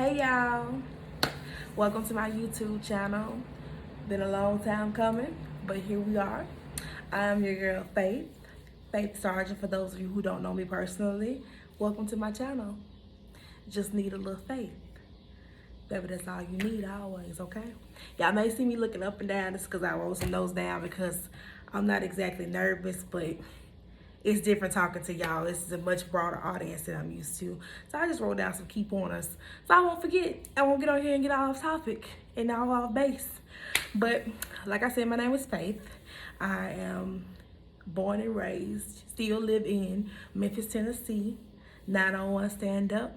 Hey y'all, welcome to my YouTube channel. Been a long time coming, but here we are. I am your girl Faith Sargent. For those of you who don't know me personally, welcome to my channel. Just need a little faith. Baby, that's all you need always, okay? Y'all may see me looking up and down. It's because I roll some nose down because I'm not exactly nervous, but it's different talking to y'all. This is a much broader audience than I'm used to. So I just wrote down some key pointers so I won't forget. I won't get on here and get off topic and all off base. But like I said, my name is Faith. I am born and raised, still live in Memphis, Tennessee, 901 Stand Up.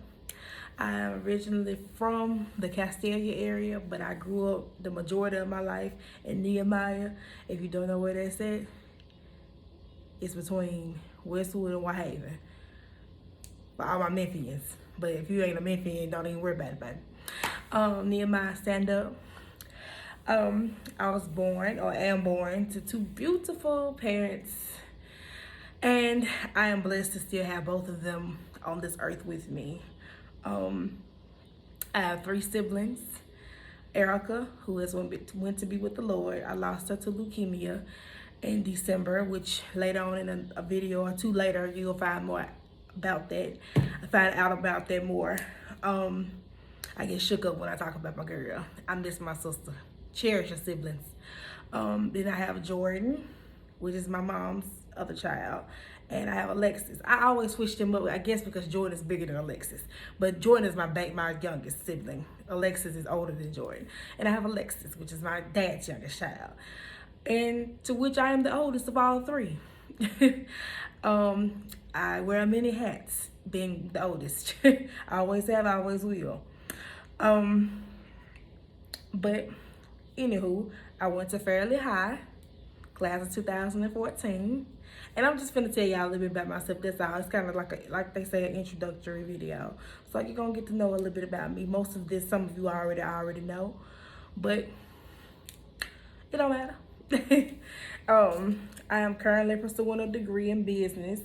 I'm originally from the Castelia area, but I grew up the majority of my life in Nehemiah. If you don't know where that's at, it's between Westwood and Whitehaven for all my Memphians. But if you ain't a Memphian, don't even worry about it. Nehemiah Stand Up. I was born, or am born, to two beautiful parents. And I am blessed to still have both of them on this earth with me. I have three siblings. Erica, who went to be with the Lord. I lost her to leukemia in December, which later on in a video or two later, you'll find more about that. I find out about that more. I get shook up when I talk about my girl. I miss my sister. Cherish your siblings. Then I have Jordan, which is my mom's other child. And I have Alexis. I always switch them up, I guess because Jordan is bigger than Alexis. But Jordan is my youngest sibling. Alexis is older than Jordan. And I have Alexis, which is my dad's youngest child. And to which I am the oldest of all three. I wear many hats, being the oldest. I always have, I always will. But anywho, I went to Fairleigh High, class of 2014. And I'm just finna tell y'all a little bit about myself. That's all. It's kind of like they say, an introductory video. So you're gonna get to know a little bit about me. Most of this, some of you already know, but it don't matter. I am currently pursuing a degree in business,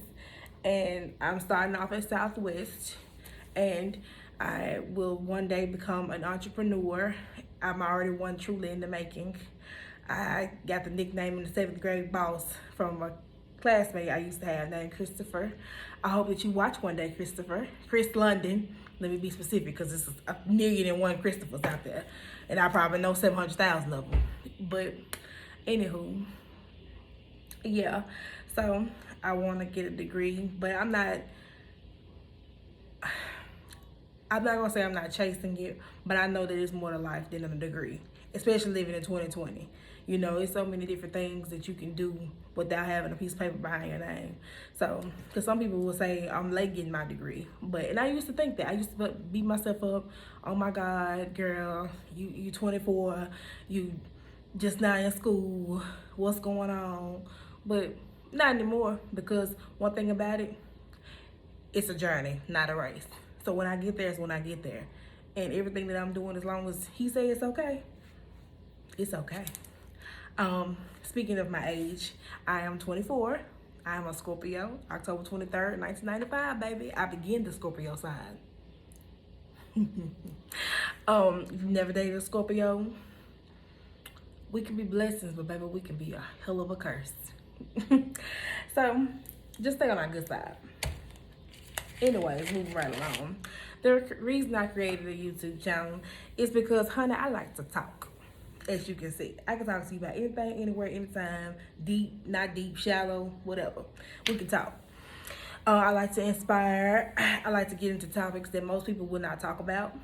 and I'm starting off at Southwest, and I will one day become an entrepreneur. I'm already one truly in the making. I got the nickname in the 7th grade boss from a classmate I used to have named Christopher. I hope that you watch one day, Christopher. Chris London. Let me be specific because there's 1,000,001 Christophers out there, and I probably know 700,000 of them. But anywho, yeah. So I want to get a degree, but I'm not gonna say I'm not chasing it, but I know that there's more to life than a degree, especially living in 2020. You know, it's so many different things that you can do without having a piece of paper behind your name. So, because some people will say I'm late getting my degree, and I used to think that. I used to beat myself up. Oh my God, girl, you 24, you just not in school. What's going on? But not anymore, because one thing about it, it's a journey, not a race. So when I get there is when I get there. And everything that I'm doing, as long as he says it's okay, it's okay. Speaking of my age, I am 24. I am a Scorpio, October 23rd, 1995, baby. I begin the Scorpio sign. If you've never dated a Scorpio, we can be blessings, but baby, we can be a hell of a curse. So just stay on our good side. Anyways, moving right along. The reason I created a YouTube channel is because, honey, I like to talk. As you can see, I can talk to you about anything, anywhere, anytime, deep, not deep, shallow, whatever. We can talk. I like to inspire. I like to get into topics that most people would not talk about.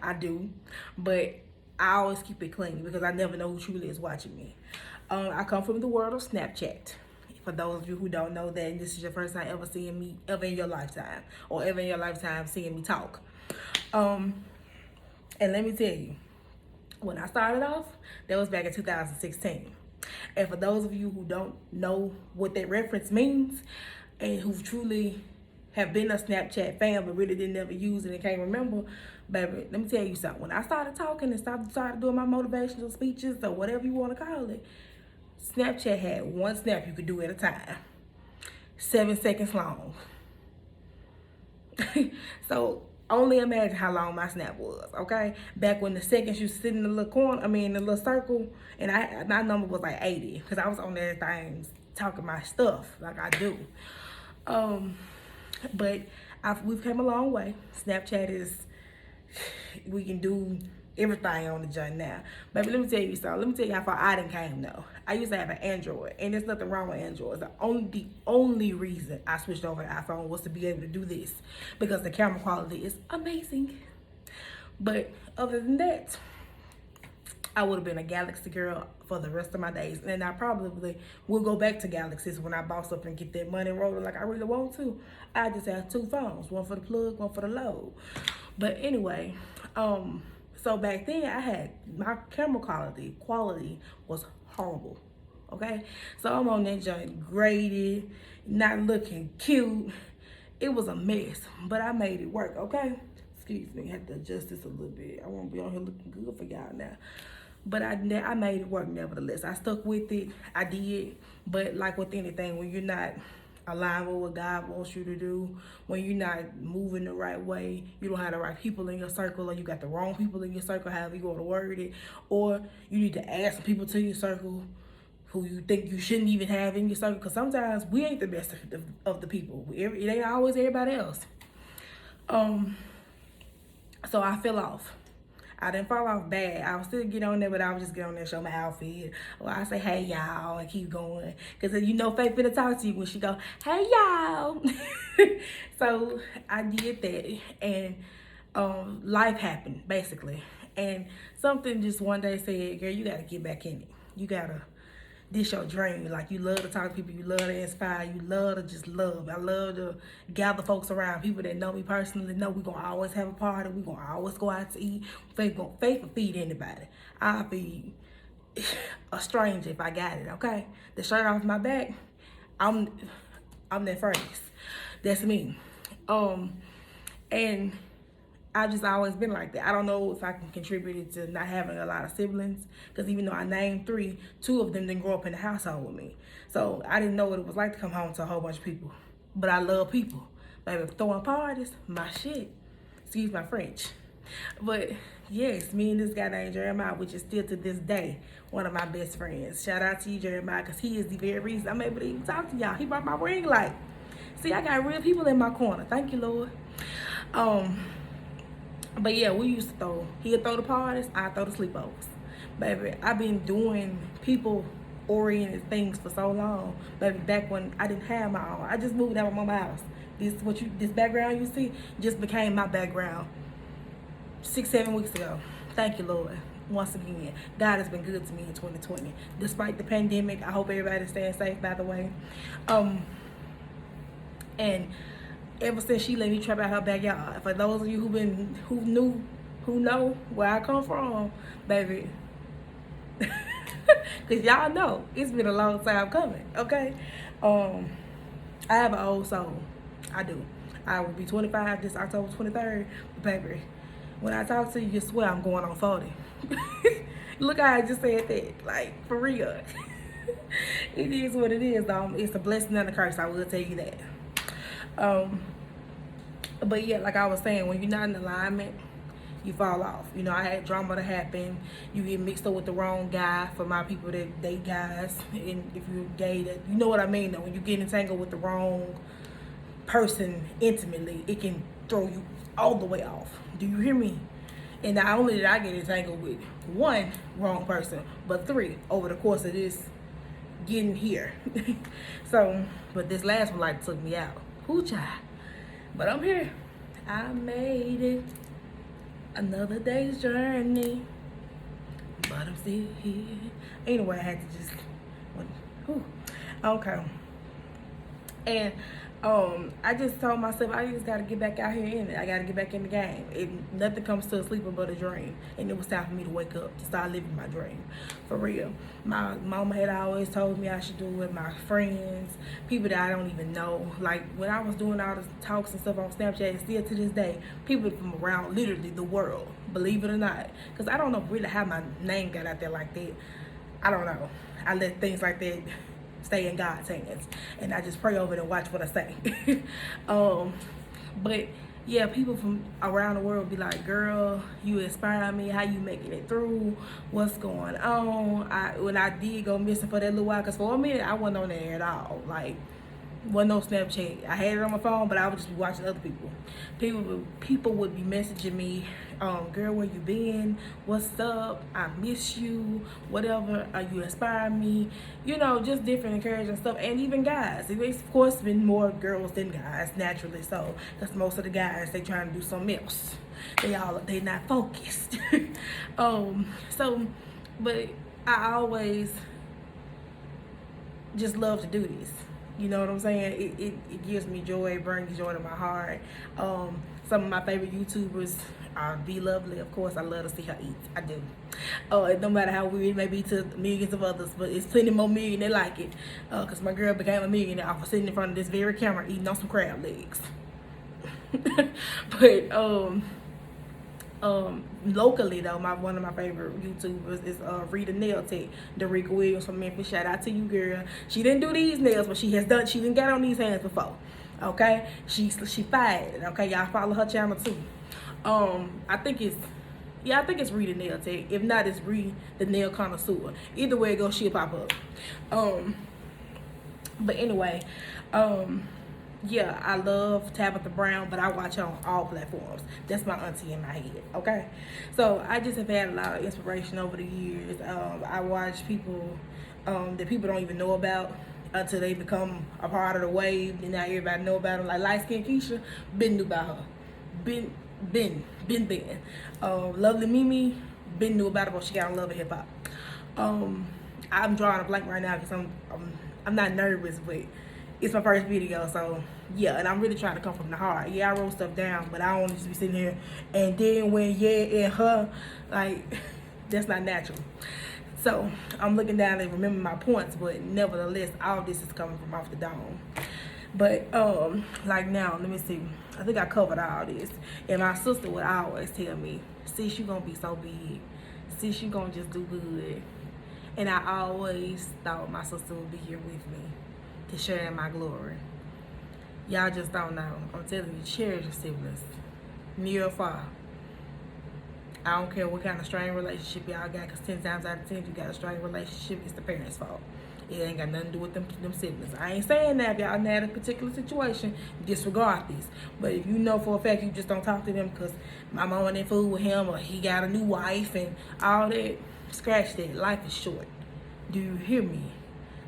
I do, but I always keep it clean because I never know who truly is watching me. I come from the world of Snapchat. For those of you who don't know that, and this is your first time ever seeing me, ever in your lifetime, or ever in your lifetime seeing me talk. And let me tell you, when I started off, that was back in 2016. And for those of you who don't know what that reference means, and who truly have been a Snapchat fan but really didn't ever use it and can't remember, baby, let me tell you something. When I started talking and started doing my motivational speeches or whatever you want to call it, Snapchat had one snap you could do at a time, 7 seconds long. So only imagine how long my snap was, okay? Back when the seconds you sit in the little corner, the little circle, and my number was like 80, because I was on there things talking my stuff like I do. But we've come a long way. Snapchat is, we can do everything on the joint now. Baby, let me tell you something. Let me tell you how far I done came though. I used to have an Android, and there's nothing wrong with Android. The only reason I switched over to iPhone was to be able to do this, because the camera quality is amazing. But other than that, I would have been a Galaxy girl for the rest of my days. And I probably will go back to Galaxies when I boss up and get that money rolling like I really want to. I just have 2 phones, one for the plug, one for the load. But anyway, so back then I had, my camera quality was horrible, okay? So I'm on that joint graded, not looking cute. It was a mess, but I made it work, okay? Excuse me, I had to adjust this a little bit. I won't be on here looking good for y'all now. But I made it work nevertheless. I stuck with it, I did. But like with anything, when you're not aligned with what God wants you to do, when you're not moving the right way, you don't have the right people in your circle, or you got the wrong people in your circle, however you want to word it, or you need to add some people to your circle who you think you shouldn't even have in your circle, because sometimes we ain't the best of the people. It ain't always everybody else. So I fell off. I didn't fall off bad. I would still get on there, but I would just get on there and show my outfit. Or I say, hey, y'all, and keep going. Because you know Faith finna talk to you when she go, hey, y'all. So I did that. And life happened, basically. And something just one day said, girl, you got to get back in it. You got to, this your dream. Like, you love to talk to people. You love to inspire. You love to just love. I love to gather folks around. People that know me personally know we're going to always have a party. We're going to always go out to eat. Faith will feed anybody. I'll feed a stranger if I got it, okay? The shirt off my back, I'm that first. That's me. And I've just always been like that. I don't know if I can contribute it to not having a lot of siblings, because even though I named 3, 2 of them didn't grow up in the household with me. So I didn't know what it was like to come home to a whole bunch of people. But I love people. Baby, throwing parties, my shit. Excuse my French. But yes, me and this guy named Jeremiah, which is still to this day one of my best friends. Shout out to you, Jeremiah, because he is the very reason I'm able to even talk to y'all. He brought my ring light. See, I got real people in my corner. Thank you, Lord. But yeah, we used to throw, he'd throw the parties, I'd throw the sleepovers. Baby, I've been doing people-oriented things for so long. Baby, back when I didn't have my own. I just moved out of my mama's house. This background you see just became my background 6-7 weeks ago. Thank you, Lord. Once again, God has been good to me in 2020. Despite the pandemic, I hope everybody's staying safe, by the way. And ever since she let me trap out her backyard, for those of you who know where I come from, baby, because y'all know it's been a long time coming, okay? I have an old soul. I do. I will be 25 this October 23rd, baby. When I talk to you, you swear I'm going on 40. Look how I just said that, like, for real. It is what it is, though. It's a blessing and a curse, I will tell you that. But yeah, like I was saying, when you're not in alignment, you fall off. You know, I had drama that happened. You get mixed up with the wrong guy. For my people that date guys, and if you're gay, that you know what I mean though. When you get entangled with the wrong person intimately, it can throw you all the way off. Do you hear me? And not only did I get entangled with 1 wrong person, but 3 over the course of this getting here. So, but this last one like took me out. Whoo child. But I'm here. I made it. Another day's journey. But I'm still here. Anyway, I had to just, whew. Okay. And I just told myself I just gotta get back out here in it. I gotta get back in the game. Nothing comes to a sleeper but a dream. And it was time for me to wake up, to start living my dream. For real. My mama had always told me I should do it. My friends, people that I don't even know. Like when I was doing all the talks and stuff on Snapchat, and still to this day, people from around literally the world, believe it or not. Because I don't know really how my name got out there like that. I don't know. I let things like that stay in God's hands, and I just pray over it and watch what I say. But yeah, people from around the world be like, girl, you inspire me. How you making it through? What's going on? When I did go missing for that little while, because for a minute I wasn't on there at all. Like, wasn't no Snapchat. I had it on my phone, but I would just be watching other people. People would be messaging me, girl, where you been? What's up? I miss you. Whatever. You inspire me. You know, just different encouraging stuff. And even guys. It's of course been more girls than guys, naturally so. Because most of the guys, they trying to do something else. They not focused. So, but I always just love to do this. You know what I'm saying? It gives me joy. It brings joy to my heart. Some of my favorite YouTubers are B Lovely. Of course, I love to see her eat. I do. No matter how weird it may be to millions of others, but it's plenty more million that like it. Because my girl became a millionaire off of sitting in front of this very camera eating on some crab legs. But locally though, one of my favorite YouTubers is Rita Nail Tech, Derica Williams from Memphis. Shout out to you, girl. She didn't do these nails, but she didn't get on these hands before. Okay, she fired. Okay, y'all follow her channel too. I think it's Rita Nail Tech. If not, it's Rita the Nail Connoisseur. Either way it goes, she'll pop up. But anyway, yeah, I love Tabitha Brown, but I watch her on all platforms. That's my auntie in my head, okay? So I just have had a lot of inspiration over the years. I watch people that people don't even know about until they become a part of the wave. And now everybody know about them. Like Light Skin Keisha, been knew about her. Been. Lovely Mimi, been knew about her, but she got on Love and Hip Hop. I'm drawing a blank right now because I'm not nervous, but it's my first video, so yeah, and I'm really trying to come from the heart. Yeah, I wrote stuff down, but I don't just be sitting here and then when yeah and her, like, that's not natural. So I'm looking down and remember my points, but nevertheless, all this is coming from off the dome. But like now, let me see. I think I covered all this. And my sister would always tell me, sis, you gonna be so big. Sis, you gonna just do good. And I always thought my sister would be here with me to share in my glory. Y'all just don't know. I'm telling you, cherish your siblings, near or far. I don't care what kind of strained relationship y'all got, because 10 times out of 10, you got a strained relationship, it's the parents' fault. It ain't got nothing to do with them siblings. I ain't saying that if y'all in a particular situation, disregard this. But if you know for a fact you just don't talk to them because my mama ain't fool with him or he got a new wife and all that, scratch that. Life is short. Do you hear me?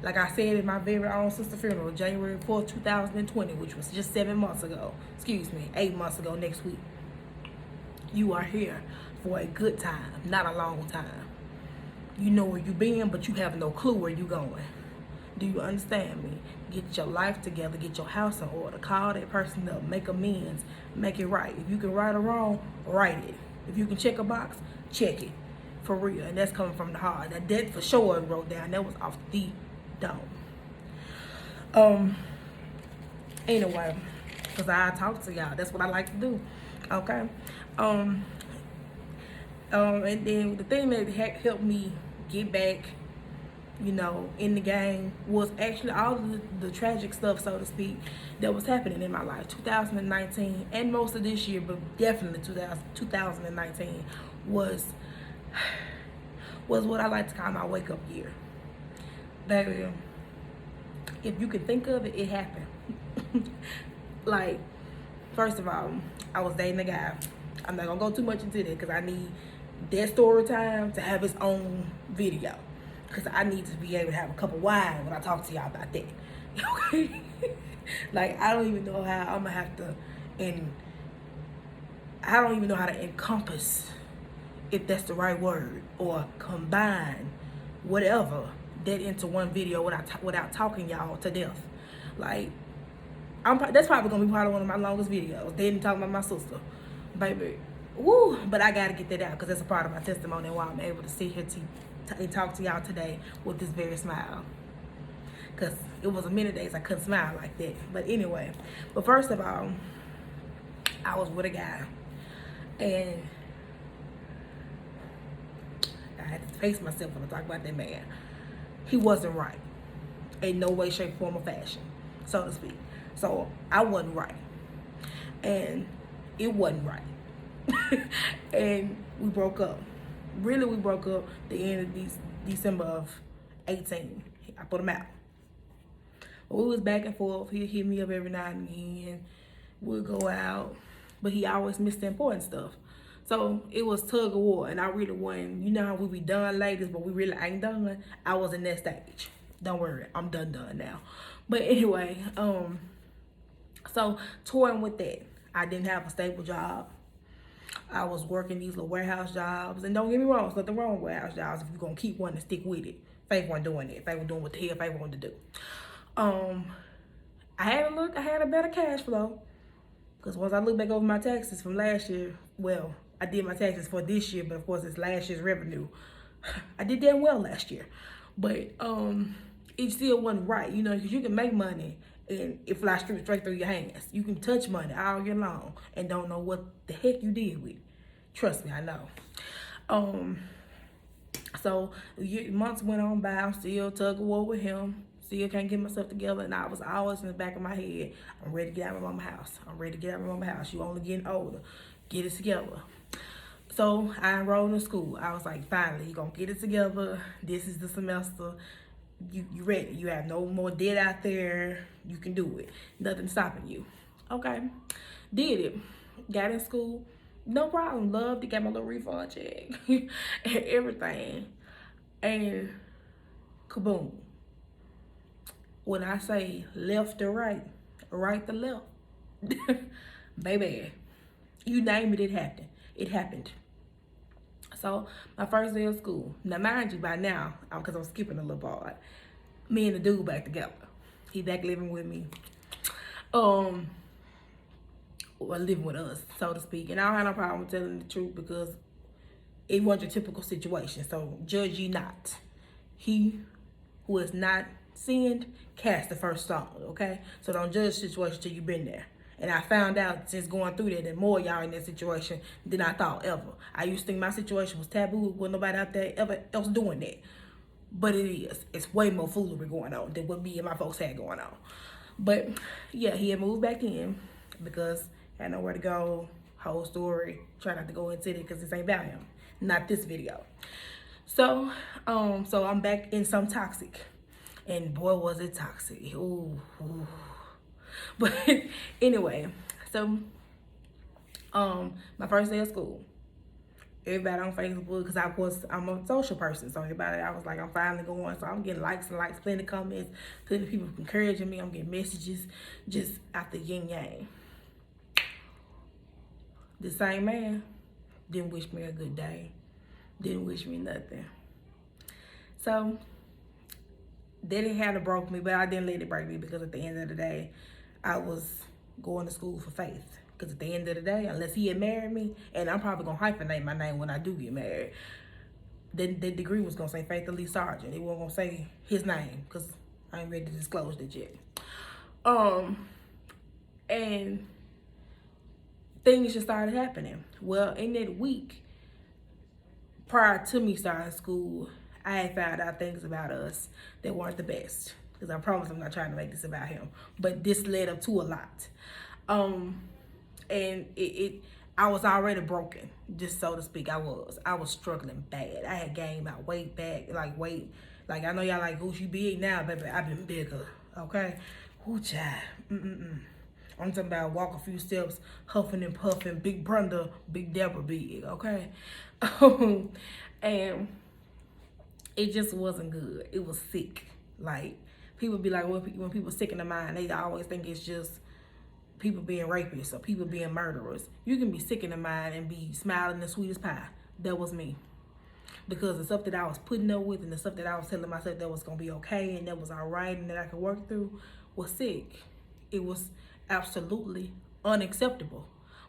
Like I said at my very own sister funeral, January 4th, 2020, which was just 7 months ago. Excuse me, 8 months ago next week. You are here for a good time, not a long time. You know where you been, but you have no clue where you going. Do you understand me? Get your life together, get your house in order, call that person up, make amends, make it right. If you can right or wrong, write it. If you can check a box, check it. For real, and that's coming from the heart. That for sure I wrote down. That was off the dome. Anyway, because I talk to y'all. That's what I like to do. Okay? And then the thing that helped me get back, you know, in the game was actually all the tragic stuff, so to speak, that was happening in my life. 2019 and most of this year, but definitely 2019 was what I like to call my wake up year. Baby, if you could think of it, it happened. Like, first of all, I was dating a guy. I'm not gonna go too much into that because I need that story time to have its own video. Because I need to be able to have a cup of wine when I talk to y'all about that. Okay? Like, I don't even know how I'm gonna have to, and I don't even know how to encompass, if that's the right word, or combine whatever that into one video without talking y'all to death. Like, that's probably gonna be part of one of my longest videos. They didn't talk about my sister, baby. Woo! But I gotta get that out because that's a part of my testimony and why I'm able to sit here and talk to y'all today with this very smile. Because it was a minute days I couldn't smile like that. But anyway, but first of all, I was with a guy, and I had to face myself when I talk about that man. He wasn't right in no way, shape, form, or fashion, so to speak. So I wasn't right, and it wasn't right. And we broke up. Really, we broke up the end of December of 18. I put him out. We was back and forth. He'd hit me up every now and again. We'd go out. But he always missed the important stuff. So it was tug of war, and I really wasn't. You know how we be done ladies, but we really ain't done. I was in that stage. Don't worry, I'm done now. But anyway, so touring with that, I didn't have a stable job. I was working these little warehouse jobs, and don't get me wrong, there's nothing wrong with warehouse jobs if you're gonna keep one and stick with it. Faith wasn't doing it. Faith was doing what the hell Faith wanted to do. I had a better cash flow. Because once I look back over my taxes from last year, well, I did my taxes for this year, but of course it's last year's revenue. I did damn well last year. But it still wasn't right, you know, because you can make money and it flies straight through your hands. You can touch money all year long and don't know what the heck you did with it. Trust me, I know. So months went on by, I'm still tug of war with him. Still can't get myself together, and I was always in the back of my head, I'm ready to get out of my mama's house. I'm ready to get out of my mama's house. You only getting older. Get it together. So I enrolled in school. I was like, finally, you're going to get it together. This is the semester. You ready. You have no more debt out there. You can do it. Nothing stopping you. Okay. Did it. Got in school. No problem. Loved it. Got my little refund check. And everything. And kaboom. When I say left to right, right to left, baby, you name it, it happened. It happened. So my first day of school. Now, mind you, by now, because I'm skipping a little part, me and the dude back together. He back living with me. Well, living with us, so to speak. And I don't have no problem with telling the truth because it wasn't a typical situation. So judge ye not. He who is not sinned, cast the first stone, okay? So don't judge the situation till you've been there. And I found out since going through that more y'all in that situation than I thought ever. I used to think my situation was taboo, with nobody out there ever else doing that. But it is. It's way more foolery going on than what me and my folks had going on. But yeah, he had moved back in because I had nowhere to go. Whole story. Try not to go into it because this ain't about him. Not this video. So I'm back in some toxic. And boy, was it toxic. Ooh. But anyway, so my first day of school, everybody on Facebook, because I'm a social person, so everybody, I was like, I'm finally going, so I'm getting likes, plenty of comments, plenty of people encouraging me. I'm getting messages just out the yin yang. The same man didn't wish me a good day, didn't wish me nothing. So they didn't have to broke me, but I didn't let it break me because at the end of the day, I was going to school for Faith. Because at the end of the day, unless he had married me, and I'm probably going to hyphenate my name when I do get married, then the degree was going to say Faith Lee Sargent. It wasn't going to say his name because I ain't ready to disclose that yet. And things just started happening. Well, in that week, prior to me starting school, I had found out things about us that weren't the best. Because I promise I'm not trying to make this about him. But this led up to a lot. And I was already broken, just so to speak. I was struggling bad. I had gained my weight back, like I know y'all like, "Ooh, you big now, baby." I've been bigger, okay? Ooh, child. I'm talking about walk a few steps, huffing and puffing, Big Brenda, Big Deborah big, okay? And it just wasn't good. It was sick. Like, people be like, when people sick in the mind, they always think it's just people being rapists or people being murderers. You can be sick in the mind and be smiling the sweetest pie. That was me. Because the stuff that I was putting up with and the stuff that I was telling myself that was going to be okay and that was all right and that I could work through was sick. It was absolutely unacceptable.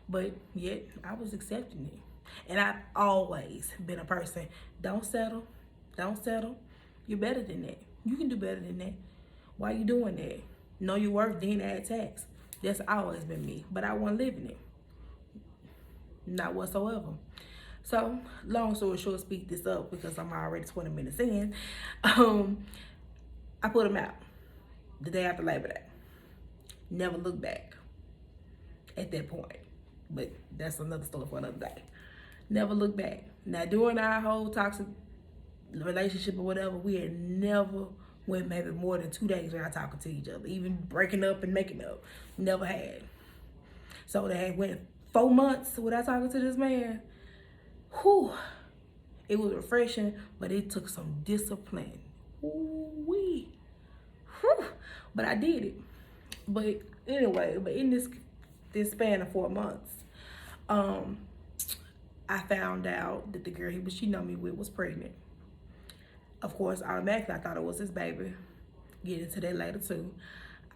But yet, I was accepting it. And I've always been a person, don't settle. Don't settle. You're better than that. You can do better than that. Why you doing that? Know your worth, then add tax. That's always been me. But I wasn't living it. Not whatsoever. So, long story short, speak this up because I'm already 20 minutes in. I put him out the day after Labor Day. Never looked back at that point. but that's another story for another day. Never looked back. Now, during our whole toxic relationship or whatever, we had never went maybe more than 2 days without talking to each other, even breaking up and making up. Never had. So they had went 4 months without talking to this man. Whew. It was refreshing, but it took some discipline. Ooh-wee. Whew. But I did it. But anyway, in this span of 4 months, I found out that the girl he was cheating on me with was pregnant. Of course, automatically, I thought it was his baby. Get into that later, too.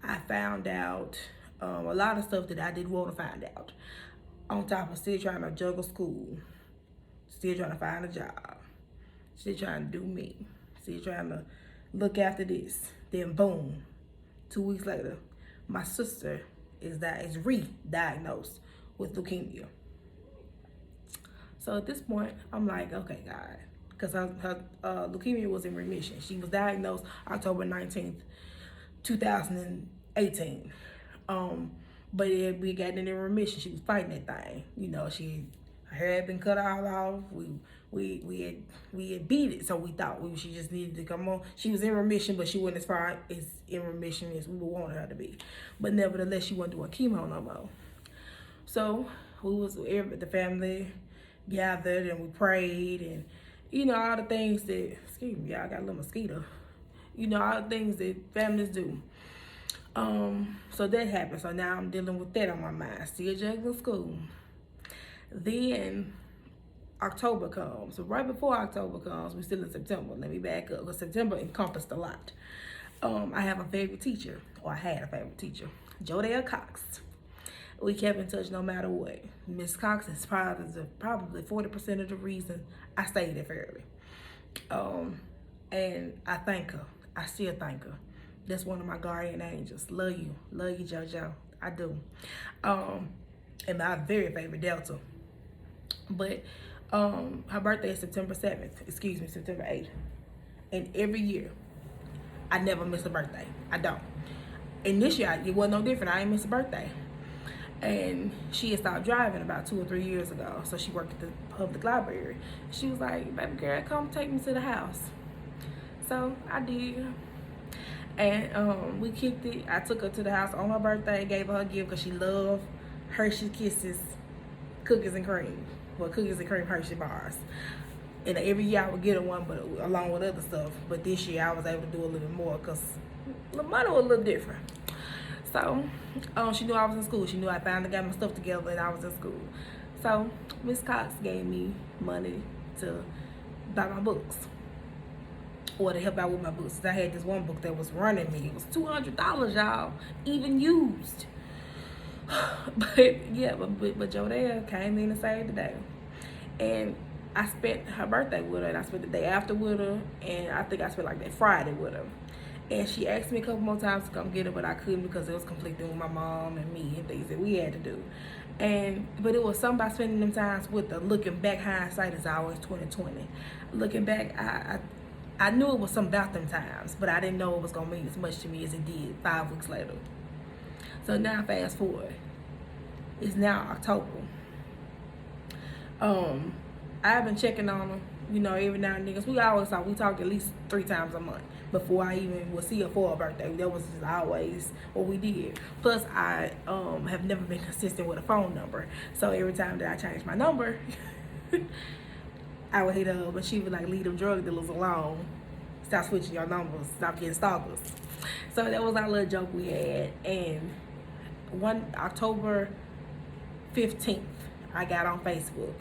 I found out a lot of stuff that I didn't want to find out. On top of still trying to juggle school, still trying to find a job, still trying to do me, still trying to look after this. Then boom, 2 weeks later, my sister is re-diagnosed with leukemia. So at this point, I'm like, okay, God, because her leukemia was in remission. She was diagnosed October 19th, 2018. But we got in remission. She was fighting that thing. You know, her hair had been cut all off. We had beat it, so we thought she just needed to come on. She was in remission, but she wasn't as far as in remission as we wanted her to be. But nevertheless, she wasn't doing chemo no more. So the family gathered and we prayed, and you know, all the things that, excuse me, y'all got a little mosquito. You know, all the things that families do. So that happened. So now I'm dealing with that on my mind. Still juggling school. Then October comes. So right before October comes, we're still in September. Let me back up, because September encompassed a lot. I have a favorite teacher, or I had a favorite teacher, Jodelle Cox. We kept in touch no matter what. Miss Cox is probably 40% of the reason I stayed at Fairley. And I thank her. I still thank her. That's one of my guardian angels. Love you, JoJo. I do. And my very favorite Delta. But her birthday is September 8th. And every year, I never miss a birthday. I don't. And this year, it wasn't no different. I ain't miss a birthday. And she had stopped driving about 2 or 3 years ago. So she worked at the public library. She was like, baby girl, come take me to the house. So I did. And we kicked it. I took her to the house on her birthday, gave her a gift because she loved Hershey Kisses cookies and cream. Well, cookies and cream Hershey bars. And every year I would get her one, but along with other stuff. But this year I was able to do a little bit more because the money was a little different. So she knew I was in school. She knew I finally got my stuff together and I was in school. So Miss Cox gave me money to buy my books, or to help out with my books. I had this one book that was running me. It was $200, y'all, even used. But yeah, but Jodelle came in and saved the day. And I spent her birthday with her, and I spent the day after with her, and I think I spent like that Friday with her. And she asked me a couple more times to come get her, but I couldn't because it was conflicting with my mom and me and things that we had to do. But it was something about spending them times with her. Looking back, hindsight is always 20/20. Looking back, I knew it was something about them times, but I didn't know it was gonna mean as much to me as it did 5 weeks later. So now fast forward, it's now October. I've been checking on her, you know, every now and then. Cause we always talk. We talked at least 3 times a month before I even would see her for her birthday. That was just always what we did. Plus, I have never been consistent with a phone number. So every time that I changed my number, I would hit her up, but she would like, leave them drug dealers alone. Stop switching your numbers. Stop getting stalkers. So that was our little joke we had. And October 15th, I got on Facebook,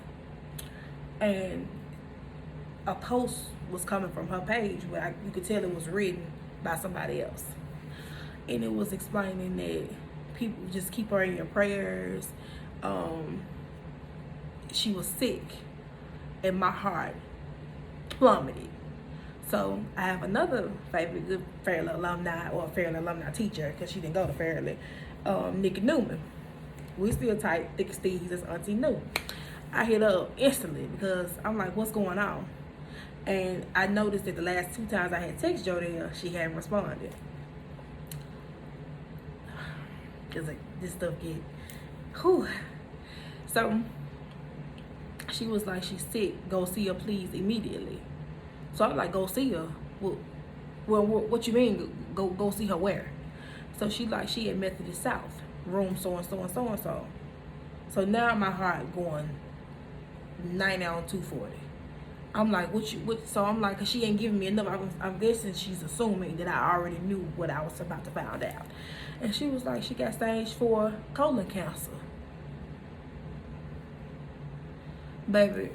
and a post was coming from her page where you could tell it was written by somebody else, and it was explaining that people just keep her in your prayers. She was sick, and my heart plummeted. So I have another favorite good Fairley alumni, or Fairley alumni teacher, because she didn't go to Fairley, Nikki Newman. We still tight, thick as thieves, as Auntie knew. I hit her up instantly because I'm like, what's going on? And I noticed that the last 2 times I had texted Jodelle, she hadn't responded. Cause like this stuff get, whew. So she was like, she's sick. Go see her, please, immediately. So I'm like, go see her. Well, what you mean? Go see her where? So she like, she at Methodist South, room so and so and so and so. So now my heart going 90 on 240. I'm like, what? So I'm like, cause she ain't giving me enough. I'm guessing she's assuming that I already knew what I was about to find out. And she was like, she got stage 4 colon cancer. Baby,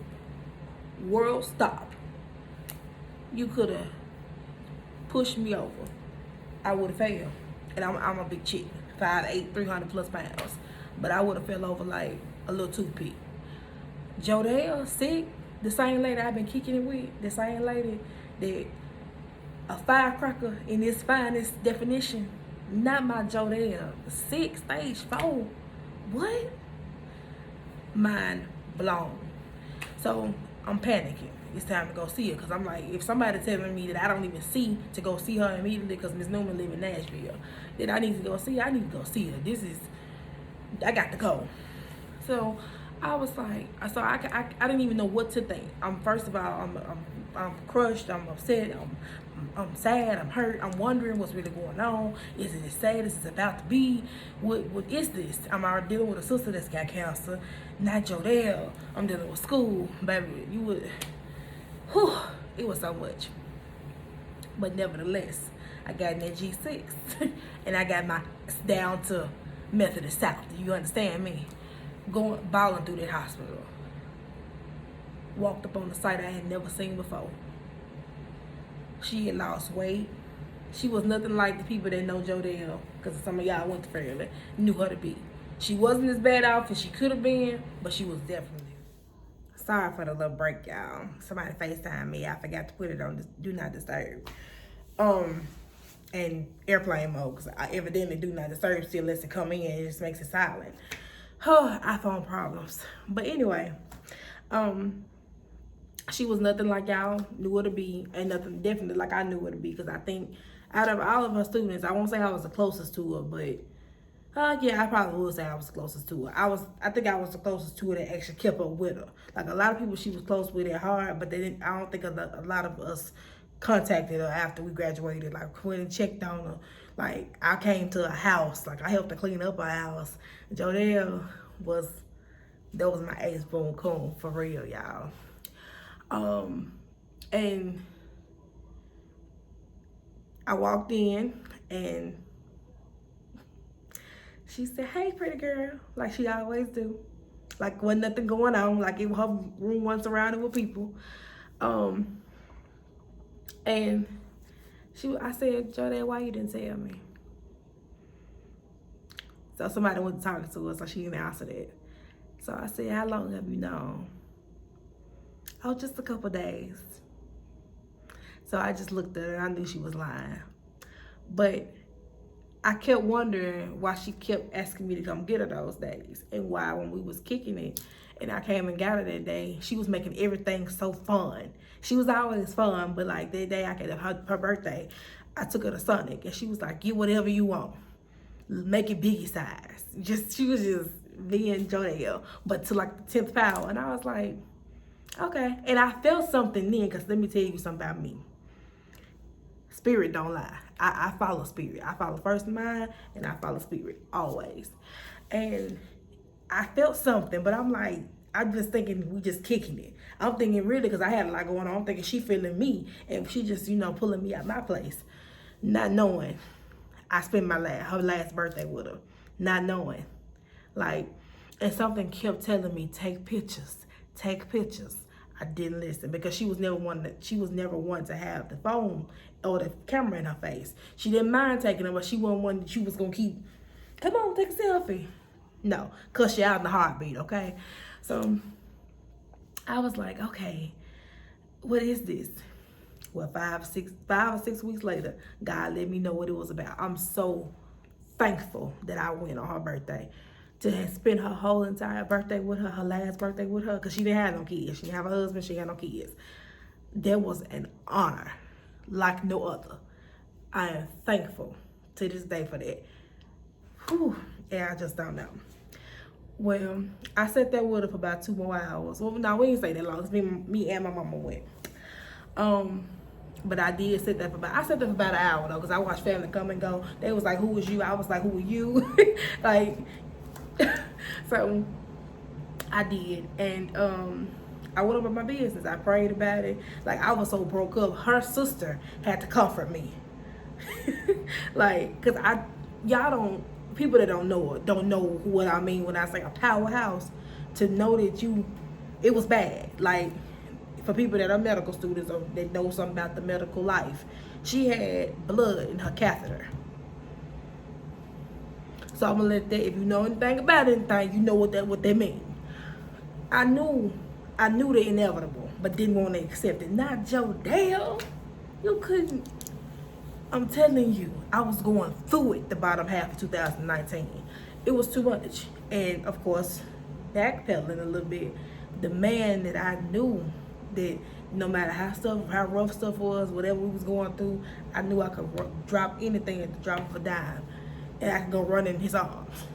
world stop. You could have pushed me over. I would have failed. And I'm a big chick, 5'8", 300 plus pounds. But I would have fell over like a little toothpick. Jodelle, sick, the same lady I've been kicking it with, the same lady that a firecracker in its finest definition, not my Jodelle, sick, stage 4. What? Mind blown. So I'm panicking. It's time to go see her, because I'm like, if somebody telling me that I don't even see to go see her immediately because Miss Newman live in Nashville, then I need to go see her. I need to go see her. I got to go. So I was like, so I didn't even know what to think. First of all, I'm crushed. I'm upset. I'm sad. I'm hurt. I'm wondering what's really going on. Is it as sad as it's about to be? What is this? I'm already dealing with a sister that's got cancer, not Jodelle. I'm dealing with school, baby. You would, whew, it was so much. But nevertheless, I got in that G6 and I got my down to Methodist South. Do you understand me? Balling through that hospital. Walked up on the site I had never seen before. She had lost weight. She was nothing like the people that know Jodelle, because some of y'all went to Fairland, knew her to be. She wasn't as bad off as she could have been, but she was definitely. Sorry for the little break, y'all. Somebody FaceTime me. I forgot to put it on Do Not Disturb. And airplane mode, because I evidently Do Not Disturb still lets it come in. It just makes it silent. Oh, iPhone problems. But anyway, she was nothing like y'all knew her to be, and nothing definitely like I knew her to be, because I think out of all of her students, I won't say I was the closest to her, but yeah, I probably would say I was the closest to her. I think I was the closest to her that actually kept up with her. Like a lot of people she was close with at heart, but I don't think a lot of us contacted her after we graduated. Like went and checked on her. Like I came to a house, like I helped her clean up her house. Jodelle was my ace boom coon for real, y'all. And I walked in and she said, "Hey, pretty girl," like she always do. Like wasn't nothing going on. Like her room wasn't surrounded with people. And I said, "Jodelle, why you didn't tell me?" So somebody was talking to her, so she didn't answer that. So I said, "How long have you known?" "Oh, just a couple days." So I just looked at her and I knew she was lying. But I kept wondering why she kept asking me to come get her those days, and why when we was kicking it and I came and got her that day, she was making everything so fun. She was always fun, but like that day I got her birthday, I took her to Sonic and she was like, "Get whatever you want. Make it Biggie size." She was just being Jodelle, but to like the 10th power. And I was like, okay. And I felt something then, because let me tell you something about me. Spirit don't lie. I follow spirit. I follow first mind and I follow spirit always. And I felt something, but I'm like, I'm just thinking we just kicking it. I'm thinking really, because I had a lot going on, I'm thinking she feeling me and she just, pulling me out my place. Not knowing I spent her last birthday with her. Not knowing. Like, and something kept telling me, take pictures. Take pictures. I didn't listen, because she was never one to have the phone or the camera in her face. She didn't mind taking them, but she wasn't one that she was gonna keep, "Come on, take a selfie." No, cuss you out in the heartbeat, okay? So I was like, okay, what is this? Well, 5 or 6 weeks later, God let me know what it was about. I'm so thankful that I went on her birthday, to spend her whole entire birthday with her last birthday with her, because she didn't have no kids. She didn't have a husband. She had no kids. That was an honor like no other. I am thankful to this day for that. Whew, yeah, I just don't know. Well, I sat there with her for about 2 more hours. Well, no, we didn't say that long. It's me and my mama went. But I did sit there I sat there for about an hour though, because I watched family come and go. They was like, who is you? I was like, who are you? Like, so I did. And I went about my business. I prayed about it. Like, I was so broke up. Her sister had to comfort me. Like, because people that don't know what I mean when I say a powerhouse, to know that it was bad. Like, for people that are medical students or that know something about the medical life, she had blood in her catheter. So I'm gonna let that, if you know anything about anything, you know what they mean. I knew the inevitable, but didn't want to accept it. Not Jodell. You couldn't. I'm telling you, I was going through it the bottom half of 2019. It was too much. And of course, backpedaling a little bit, the man that I knew, that no matter how rough stuff was, whatever we was going through, I knew I could drop anything at the drop of a dime, and I could go run in his arms.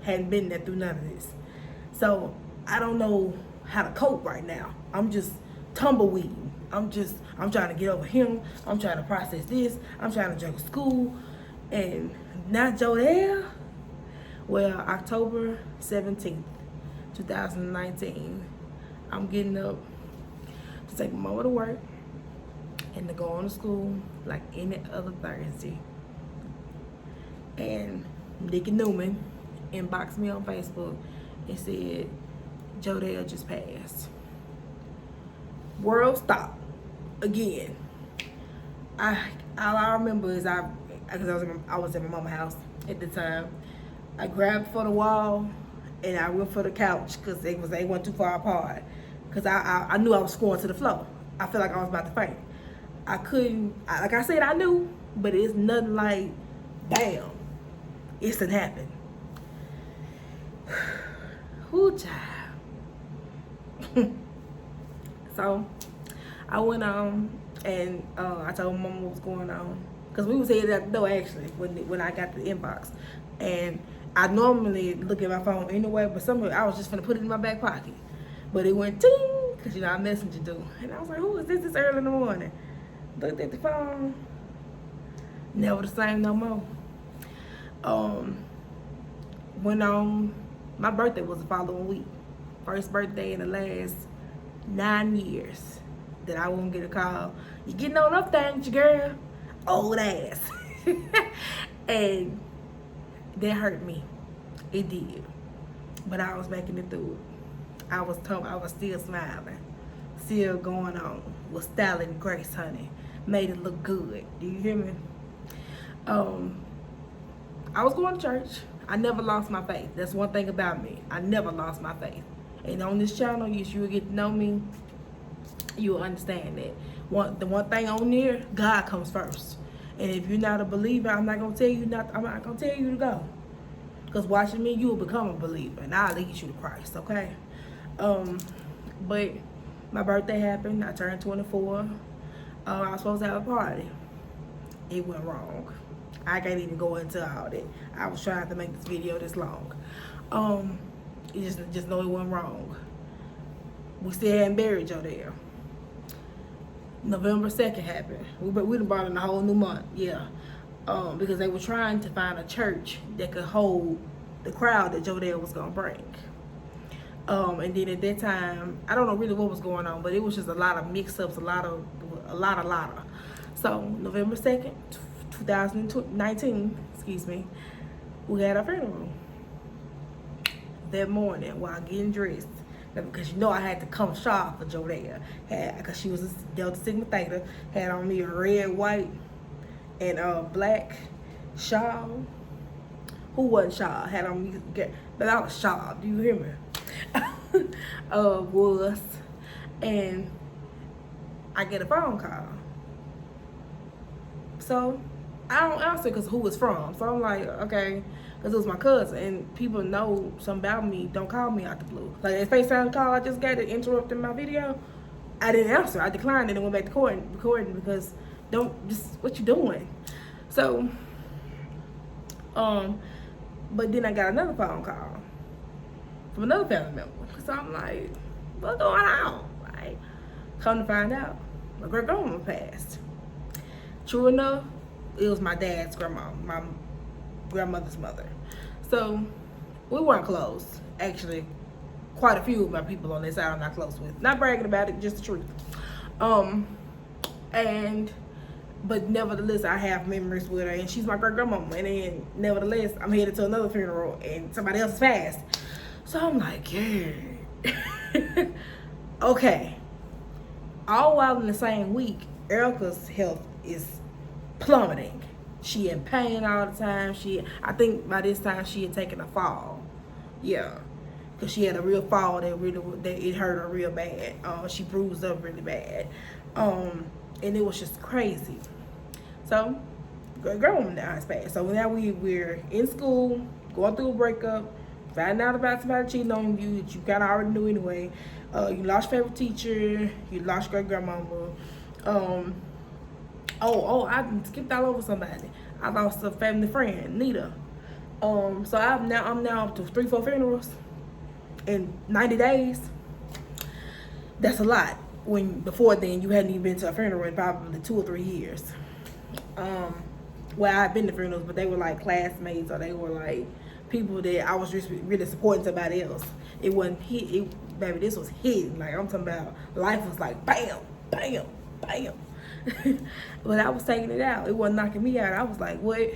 Hadn't been there through none of this. So I don't know how to cope right now. I'm just tumbleweeding. I'm trying to get over him. I'm trying to process this. I'm trying to juggle school. And not Jodell. Well, October 17th, 2019, I'm getting up to take my mama to work and to go on to school like any other Thursday. And Nikki Newman inboxed me on Facebook and said, Jodell just passed. World stopped again. All I remember is because I was at my mama's house at the time. I grabbed for the wall and I went for the couch because they went too far apart. Because I knew I was going to the floor. I felt like I was about to faint. I couldn't. Like I said, I knew, but it's nothing like, bam, it's done happened. Whoo, child. So I went on and I told my mama what was going on, because we was headed out the door actually when I got the inbox. And I normally look at my phone anyway, but somehow I was just finna put it in my back pocket, but it went ting, because you know how messenger do. And I was like, who is this early in the morning? Looked at the phone, never the same no more. Went on, my birthday was the following week. First birthday in the last 9 years that I won't get a call. You getting on up things, girl? Old ass. And that hurt me. It did. But I was making it through it. I was still smiling. Still going on. Was styling Grace, honey. Made it look good. Do you hear me? I was going to church. I never lost my faith. That's one thing about me. I never lost my faith. And on this channel, you will get to know me. You will understand that. The one thing on there, God comes first. And if you're not a believer, I'm not gonna tell you to go. Because watching me, you will become a believer, and I'll lead you to Christ. Okay. But my birthday happened. I turned 24. I was supposed to have a party. It went wrong. I can't even go into all that. I was trying to make this video this long. You just know it went wrong. We still hadn't buried Jodell. November 2nd happened. We done brought in a whole new month, yeah. Because they were trying to find a church that could hold the crowd that Jodell was gonna bring. And then at that time, I don't know really what was going on, but it was just a lot of mix-ups, a lot of. So November 2nd, 2019, excuse me, we had a funeral. That morning while getting dressed, because you know I had to come sharp for Jodell, because she was a Delta Sigma Theta, had on me a red, white, and black shawl. Who wasn't shawl? Had on me, but I was shawl. Do you hear me? Was, and I get a phone call. So I don't answer because who it's from. So I'm like, okay. Because it was my cousin, and people know something about me. Don't call me out the blue. Like that FaceTime call I just got that interrupted my video, I didn't answer. I declined it and went back to recording because what you doing? So, but then I got another phone call. from another family member. So I'm like, what's going on? Like, come to find out, my great grandma passed. True enough, it was my dad's grandma, my grandmother's mother. So we weren't close. Actually, quite a few of my people on this side I'm not close with. Not bragging about it, just the truth. But nevertheless, I have memories with her, and she's my great grandmama. And then, nevertheless, I'm headed to another funeral, and somebody else is fast. So I'm like, yeah. Okay. All while in the same week, Erica's health is plummeting. She in pain all the time. I think by this time she had taken a fall. Yeah, because she had a real fall that it hurt her real bad. She bruised up really bad. And it was just crazy. So, grandma now has passed. So now we're in school, going through a breakup, finding out about somebody cheating on you that you kind of already knew anyway. You lost your favorite teacher. You lost great grandmama. I skipped all over somebody. I lost a family friend, Nita. So I'm now up to 3-4 funerals in 90 days. That's a lot. When before then you hadn't even been to a funeral in probably 2 or 3 years. Well, I've been to funerals, but they were like classmates, or they were like people that I was just really supporting somebody else. It wasn't hit. Baby, this was hidden. Like, I'm talking about life was like bam, bam, bam. But I was taking it out. It wasn't knocking me out. I was like, what?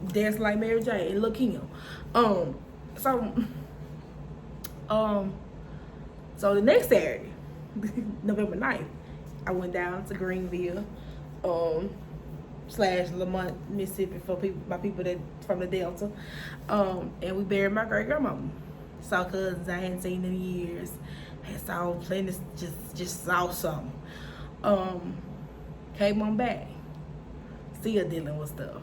Dancing like Mary J. and Lil' Kim. So the next Saturday, November 9th, I went down to Greenville, / Lamont, Mississippi for my people that from the Delta. And we buried my great grandmama. Saw cousins I hadn't seen in years. And saw plenty, just saw something. Came on back. Still dealing with stuff.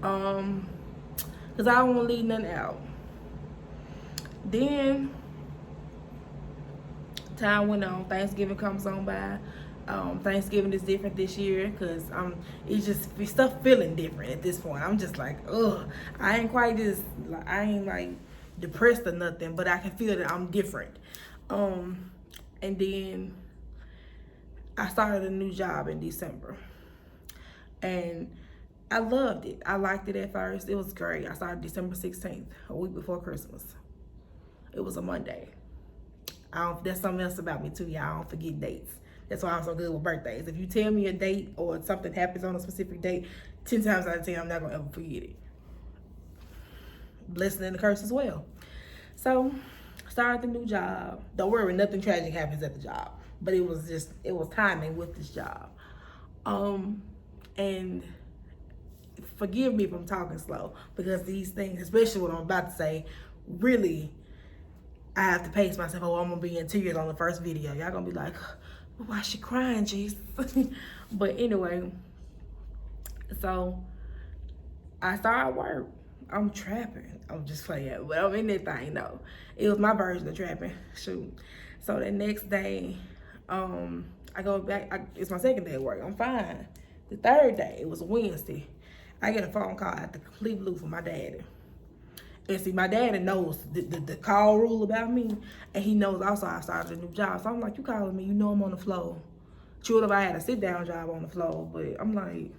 Cause I don't want to leave nothing out. Then time went on. Thanksgiving comes on by. Thanksgiving is different this year because it's just stuff feeling different at this point. I'm just like, ugh. I ain't like depressed or nothing, but I can feel that I'm different. And then I started a new job in December, and I loved it. I liked it at first. It was great. I started December 16th, a week before Christmas. It was a Monday. That's something else about me too, y'all. I don't forget dates. That's why I'm so good with birthdays. If you tell me a date or something happens on a specific date, 10 times out of 10, I'm not gonna ever forget it. Blessing and the curse as well. So, started the new job. Don't worry, nothing tragic happens at the job. But it was timing with this job. And forgive me if I'm talking slow, because these things, especially what I'm about to say, really, I have to pace myself. Oh, I'm gonna be in tears on the first video. Y'all gonna be like, why is she crying, Jesus? But anyway, so I started work. I'm trapping. I'm just playing, but I'm in that thing though. It was my version of trapping. Shoot. So the next day, I go back. It's my second day at work. I'm fine. The third day, it was a Wednesday. I get a phone call at the complete blue from my daddy. And see, my daddy knows the call rule about me, and he knows also I started a new job. So I'm like, you calling me, you know I'm on the floor. True enough, I had a sit-down job on the floor, but I'm like,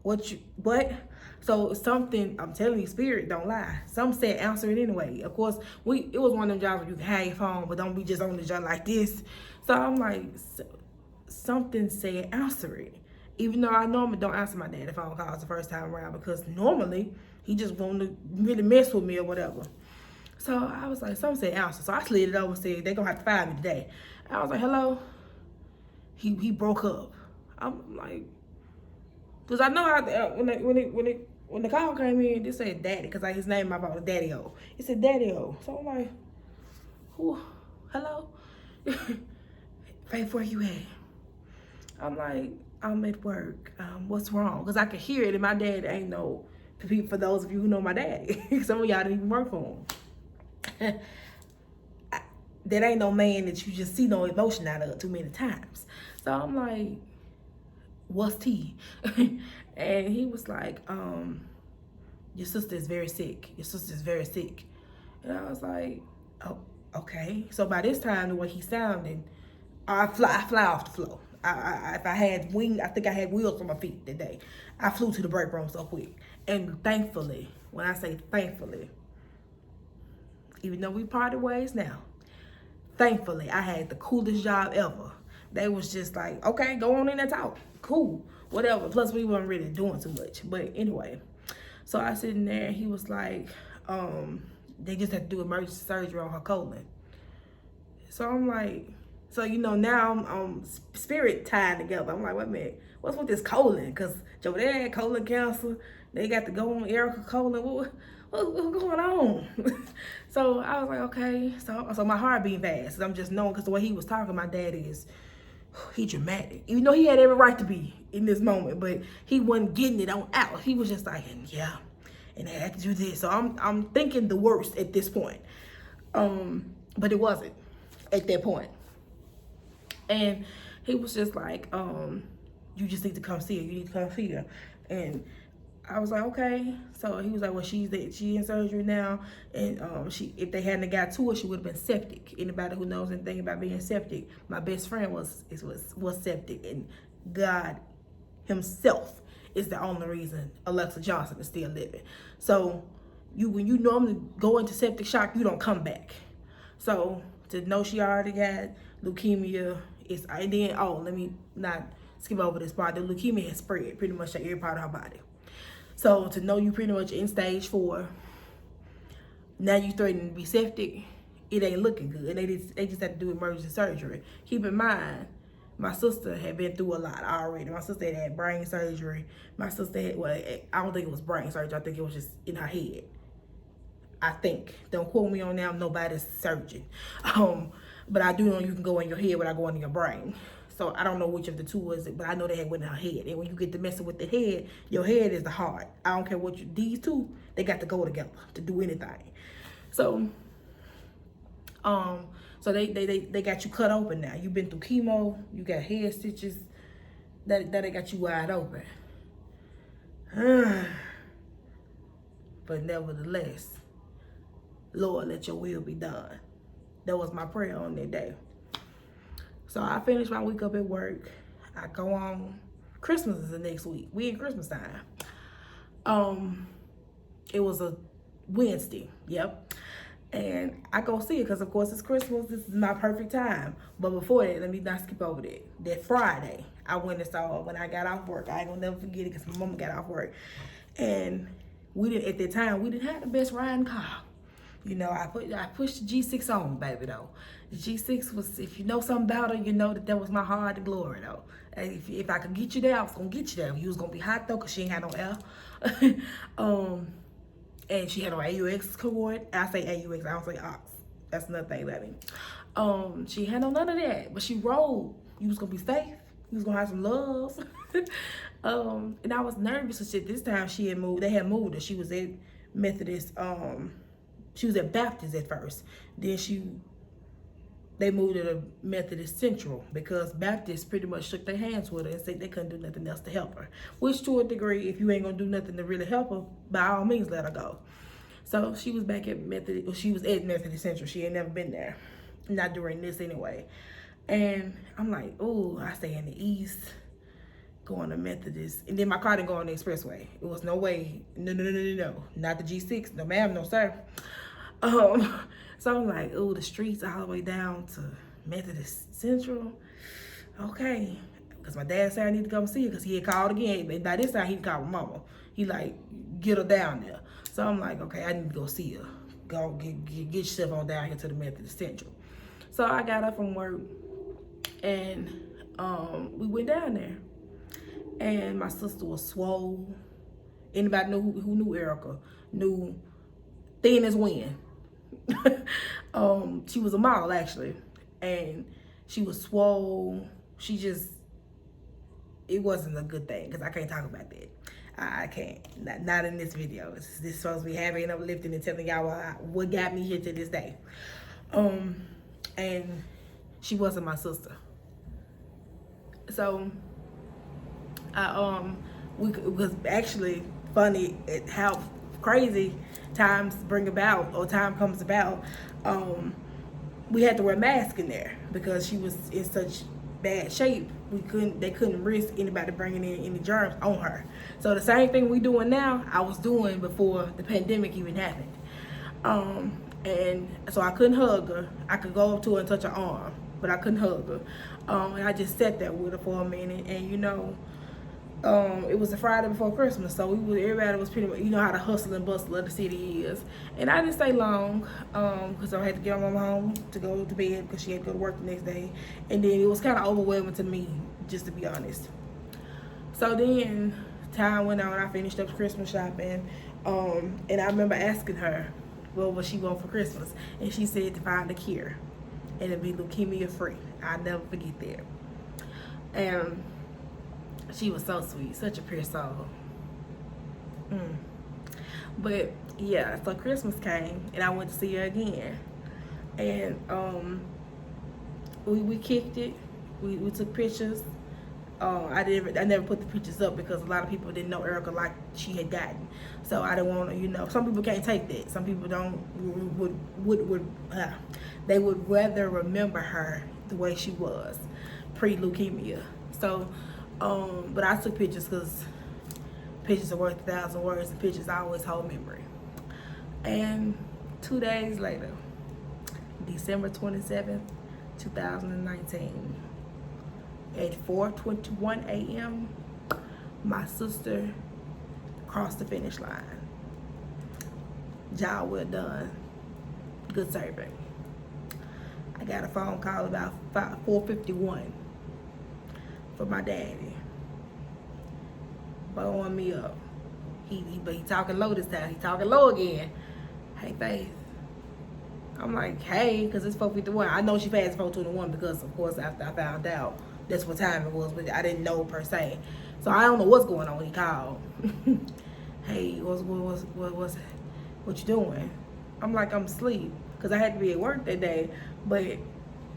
what? So something, I'm telling you, spirit don't lie. Some said answer it anyway. Of course, it was one of them jobs where you can have your phone, but don't be just on the job like this. So I'm like, something said answer it. Even though I normally don't answer my daddy phone calls the first time around, because normally he just wanted to really mess with me or whatever. So I was like, something said answer. So I slid it over and said, they're going to have to fire me today. I was like, hello? He broke up. I'm like, because I know when the call came in, it said daddy, because his name I bought Daddy-O. It said Daddy-O. So I'm like, who? Hello? Faith, where you at? I'm like, I'm at work. What's wrong? Because I could hear it, and my dad ain't no, for those of you who know my daddy, some of y'all didn't even work for him. That ain't no man that you just see no emotion out of too many times. So I'm like, what's tea? And he was like, your sister is very sick. Your sister is very sick. And I was like, oh, okay. So by this time, the way he sounded, I fly off the floor. If I had wing, I think I had wheels on my feet that day. I flew to the break room so quick. And thankfully, when I say thankfully, even though we parted ways now, thankfully, I had the coolest job ever. They was just like, okay, go on in and talk. Cool, whatever. Plus, we weren't really doing too much. But anyway, so I sitting there, and he was like, they just had to do emergency surgery on her colon. So I'm like, so now I'm spirit tied together. I'm like, wait a minute, what's with this colon? Because Joe Dad had colon cancer. They got to go on Erica colon. What's going on? So I was like, okay. So my heart beating fast. I'm just knowing because the way he was talking, my dad is, he dramatic. Even though he had every right to be in this moment, but he wasn't getting it on out. He was just like, yeah, and I had to do this. So I'm thinking the worst at this point. But it wasn't at that point. And he was just like, you just need to come see her. You need to come see her. And I was like, okay. So he was like, well, she in surgery now, and if they hadn't got to her, she would have been septic. Anybody who knows anything about being septic, my best friend was septic, and God Himself is the only reason Alexa Johnson is still living. So when you normally go into septic shock, you don't come back. So to know she already got leukemia and then let me not skip over this part. The leukemia has spread pretty much to every part of her body. So to know you pretty much in stage 4, now you threatening to be septic, it ain't looking good. And they just had to do emergency surgery. Keep in mind, my sister had been through a lot already. My sister had brain surgery. My sister had, I don't think it was brain surgery. I think it was just in her head. I think. Don't quote me on that. I'm nobody's surgeon. But I do know you can go in your head without going in your brain. So I don't know which of the two was it, but I know they had went in her head. And when you get to messing with the head, your head is the heart. I don't care what these two, they got to go together to do anything. So, so they got you cut open now. You've been through chemo, you got head stitches, that they got you wide open. But nevertheless, Lord, let your will be done. That was my prayer on that day. So I finished my week up at work. I go on. Christmas is the next week. We in Christmas time. It was a Wednesday. Yep. And I go see it because, of course, it's Christmas. This is my perfect time. But before that, let me not skip over that. That Friday, I went and saw her when I got off work. I ain't gonna never forget it because my mama got off work. And at that time, we didn't have the best riding car. I pushed the G6 on, baby, though. The G6 was, if you know something about her, you know that was my heart to glory, though. And if I could get you there, I was going to get you there. You was going to be hot, though, because she ain't had no air. And she had no AUX cord. I say AUX, I don't say aux. That's another thing, baby. She had none of that, but she rode. You was going to be safe. You was going to have some love. And I was nervous and shit. This time she had moved. They had moved her. She was at Methodist, she was at Baptist at first. Then they moved her to Methodist Central because Baptists pretty much shook their hands with her and said they couldn't do nothing else to help her. Which, to a degree, if you ain't gonna do nothing to really help her, by all means let her go. So she was back at Methodist. She was at Methodist Central. She had never been there, not during this anyway. And I'm like, oh, I stay in the East, going to Methodist, and then my car didn't go on the expressway. It was no way. No, not the G6. No, ma'am, no sir. So I'm like, oh, the streets all the way down to Methodist Central. Okay. Because my dad said I need to come see her because he had called again. And by this time, he called my mama. He like, get her down there. So I'm like, okay, I need to go see her. Go get yourself on down here to the Methodist Central. So I got up from work and we went down there. And my sister was swole. Anybody know who knew Erica? Knew thin as wind. She was a model actually, and she was swole. It wasn't a good thing because I can't talk about that. I can't, not in this video. This is supposed to be having uplifting and telling y'all what got me here to this day. And she wasn't my sister. So it was actually funny at how crazy times bring about, or time comes about, we had to wear masks in there because she was in such bad shape. They couldn't risk anybody bringing in any germs on her. So the same thing we doing now, I was doing before the pandemic even happened. And so I couldn't hug her. I could go up to her and touch her arm, but I couldn't hug her. And I just sat there with her for a minute, and it was the Friday before Christmas, so everybody was pretty much, how the hustle and bustle of the city is. And I didn't stay long, because I had to get my mom home to go to bed because she had to go to work the next day. And then it was kind of overwhelming to me, just to be honest. So then time went on. I finished up Christmas shopping, and I remember asking her what was she want for Christmas, and she said to find a cure, and it'd be leukemia free. I'll never forget that. And she was so sweet, such a pure soul. But yeah, so Christmas came and I went to see her again, and we kicked it. We took pictures. I never put the pictures up because a lot of people didn't know Erica like she had gotten. So I didn't want to, some people can't take that. Some people they would rather remember her the way she was pre-leukemia. So, but I took pictures because pictures are worth 1,000 words, and pictures always hold memory. And 2 days later, December 27th, 2019, at 4:21 a.m., my sister crossed the finish line. Job well done. Good serving. I got a phone call about 4:51 from my daddy, blowing me up. But he talking low this time. He talking low again. Hey, Faith. I'm like, hey, because it's 4:51. I know she passed 4:21 because, of course, after I found out that's what time it was, but I didn't know per se. So I don't know what's going on when he called. Hey, what you doing? I'm like, I'm asleep because I had to be at work that day, but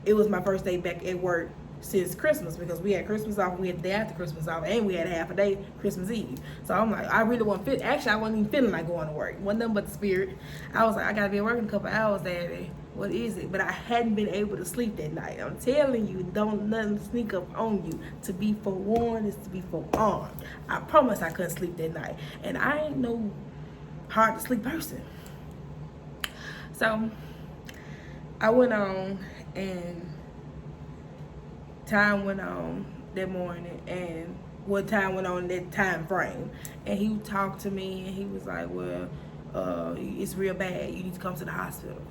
it was my first day back at work since Christmas because we had Christmas off, we had the day after Christmas off, and we had half a day Christmas Eve. So I'm like, I really wasn't fit. Actually, I wasn't even feeling like going to work. Wasn't nothing but the spirit. I was like, I gotta be at work in a couple hours, Daddy. What is it? But I hadn't been able to sleep that night. I'm telling you, don't nothing sneak up on you. To be forewarned is to be forearmed. I promise I couldn't sleep that night, and I ain't no hard to sleep person. So I went on, and time went on that morning, and what time went on that time frame, and he talked to me, and he was like, well, it's real bad, you need to come to the hospital.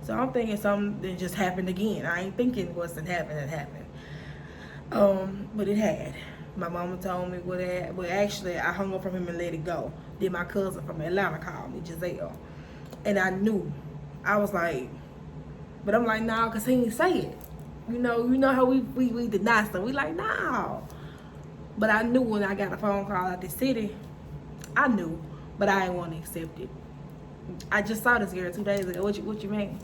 So I'm thinking something just happened again. I ain't thinking what's happened that happened, but it had. My mama told me what it had. Well, actually, I hung up from him and let it go. Then my cousin from Atlanta called me, Giselle, and I knew. I was like, but I'm like, nah, because he didn't say it. You know how we deny stuff. We like, nah. But I knew when I got a phone call out the city, I knew, but I didn't want to accept it. I just saw this girl 2 days ago. What you mean?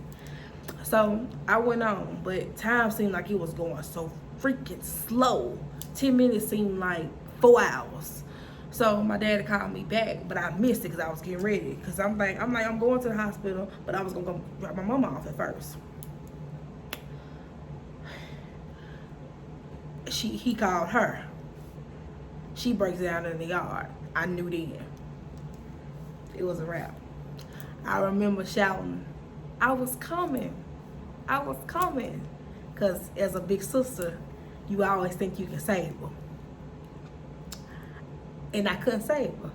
So I went on, but time seemed like it was going so freaking slow. 10 minutes seemed like 4 hours. So my daddy called me back, but I missed it because I was getting ready. Because I'm going to the hospital, but I was gonna go drop my mama off at first. He called her. She breaks down in the yard. I knew then. It was a wrap. I remember shouting, I was coming. Because as a big sister, you always think you can save her. And I couldn't save her.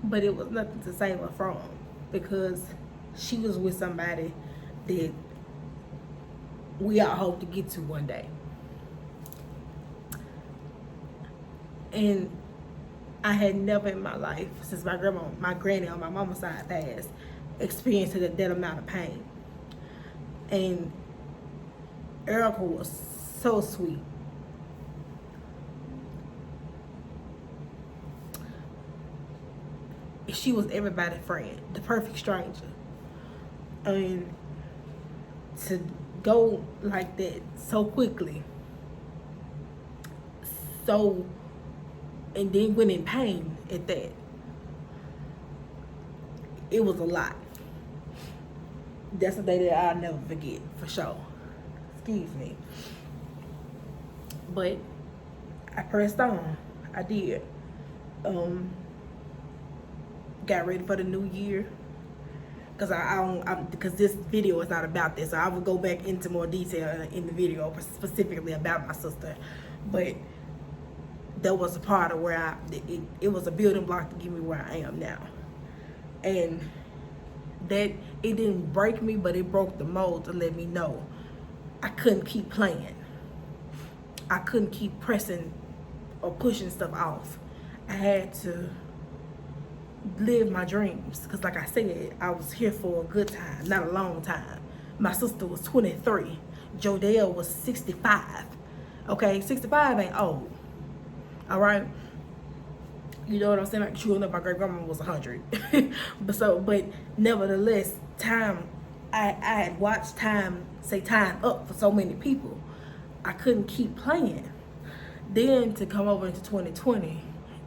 But it was nothing to save her from, because she was with somebody that we all hope to get to one day. And I had never in my life, since my granny on my mama's side passed, experienced that amount of pain. And Erica was so sweet. She was everybody's friend, the perfect stranger. And to go like that so quickly, so, and then went in pain at that. It was a lot. That's a day that I'll never forget, for sure. Excuse me. But I pressed on. I did. Got ready for the new year. Because this video is not about this, so I will go back into more detail in the video specifically about my sister. But that was a part of where it was a building block to get me where I am now. And that it didn't break me, but it broke the mold to let me know I couldn't keep playing. I couldn't keep pressing or pushing stuff off. I had to live my dreams, because like I said, I was here for a good time, not a long time. My sister was 23. Jodelle was 65. Okay, 65 ain't old. All right. You know what I'm saying? Like, sure enough, my great grandma was 100. but nevertheless, time, I had watched time say time up for so many people. I couldn't keep playing. Then to come over into 2020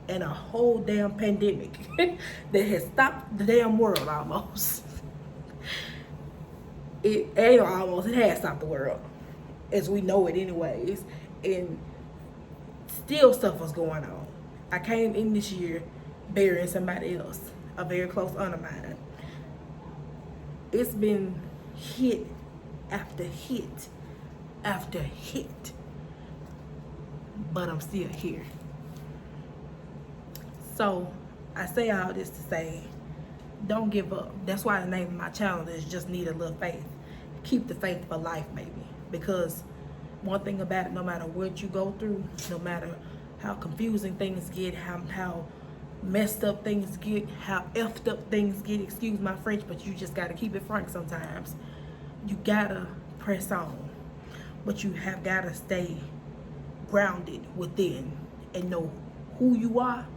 and a whole damn pandemic that has stopped the damn world almost. It ain't almost, it has stopped the world as we know it anyways. And still stuff was going on. I came in this year burying somebody else, a very close aunt of mine. It's been hit after hit after hit, but I'm still here. So I say all this to say, don't give up. That's why the name of my channel is Just Need a Little Faith. Keep the faith for life, baby. Because one thing about it, no matter what you go through, no matter how confusing things get, how messed up things get, how effed up things get, excuse my French, but you just gotta keep it frank sometimes. You gotta press on. But you have gotta stay grounded within and know who you are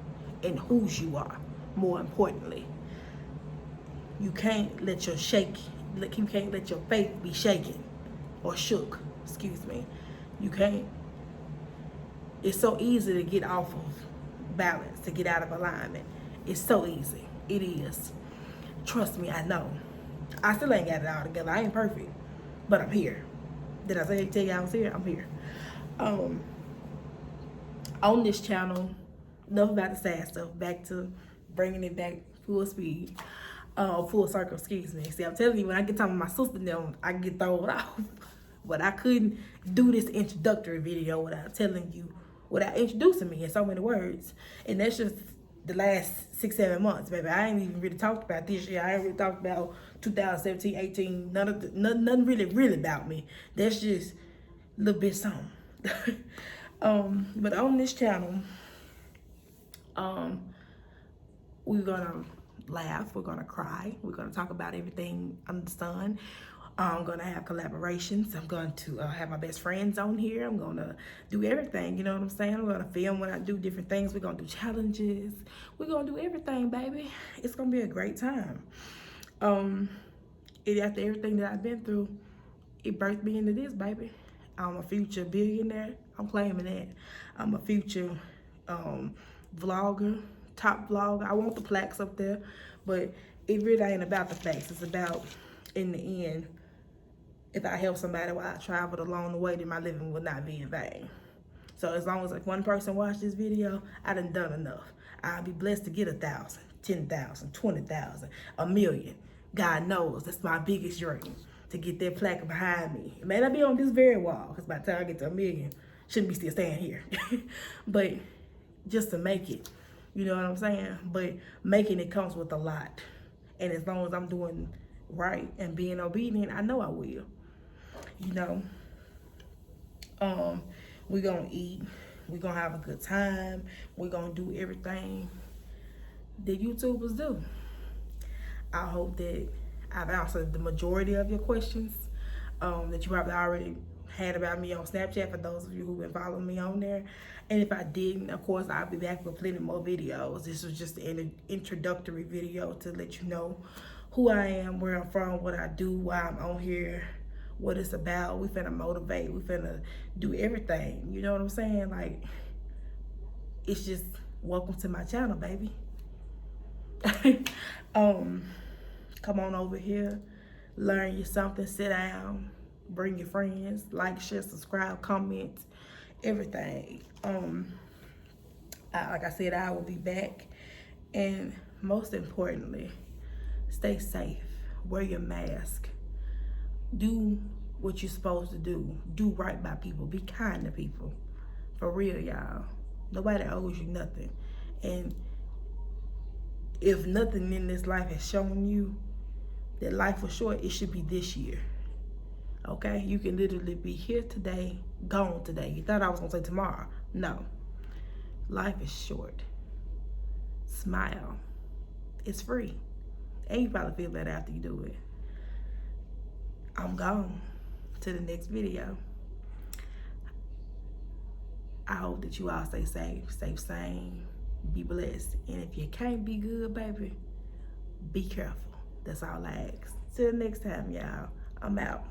and whose you are, more importantly. You can't let your faith be shaken or shook, excuse me. You can't. It's so easy to get off of balance, to get out of alignment. It's so easy. It is. Trust me, I know. I still ain't got it all together. I ain't perfect, but I'm here. Did I tell you I was here? I'm here. On this channel, enough about the sad stuff. Back to bringing it back full speed, full circle. Excuse me. See, I'm telling you, when I get talking about my sister now, I get thrown off. But I couldn't do this introductory video without telling you, without introducing me in so many words. And that's just the last 6-7 months, baby. I ain't even really talked about this year. I ain't really talked about 2017, 18. Nothing really about me. That's just a little bit something. But on this channel, we're gonna laugh, we're gonna cry, we're gonna talk about everything under the sun. I'm gonna have collaborations. I'm going to have my best friends on here. I'm gonna do everything, you know what I'm saying? I'm gonna film when I do different things. We're gonna do challenges. We're gonna do everything, baby. It's gonna be a great time. After everything that I've been through, it birthed me into this, baby. I'm a future billionaire. I'm claiming that. I'm a future vlogger, top vlogger. I want the plaques up there, but it really ain't about the facts. It's about, in the end, if I help somebody while I traveled along the way, then my living will not be in vain. So as long as like one person watched this video, I done enough. I'll be blessed to get 1,000, 10,000, 20,000, 1,000,000. God knows that's my biggest dream, to get that plaque behind me. It may not be on this very wall, because by the time I get to 1,000,000, shouldn't be still staying here. But just to make it, you know what I'm saying? But making it comes with a lot. And as long as I'm doing right and being obedient, I know I will. You know, we're gonna eat, we're gonna have a good time, we're gonna do everything that YouTubers do. I hope that I've answered the majority of your questions that you probably already had about me on Snapchat, for those of you who've been following me on there. And if I didn't, of course, I'll be back with plenty more videos. This was just an introductory video to let you know who I am, where I'm from, what I do, why I'm on here, what it's about. We finna motivate, we finna do everything. You know what I'm saying? Like, it's just welcome to my channel, baby. Come on over here, learn you something, sit down, bring your friends, like, share, subscribe, comment, everything. Like I said, I will be back, and most importantly, stay safe, wear your mask, do what you're supposed to do right by people, be kind to people, for real, y'all. Nobody owes you nothing, and if nothing in this life has shown you that life was short, it should be this year. Okay? You can literally be here today, gone today. You thought I was gonna say tomorrow. No. Life is short. Smile. It's free. And you probably feel better after you do it. I'm gone. To the next video. I hope that you all stay safe, stay sane, be blessed. And if you can't be good, baby, be careful. That's all I ask. Till next time, y'all. I'm out.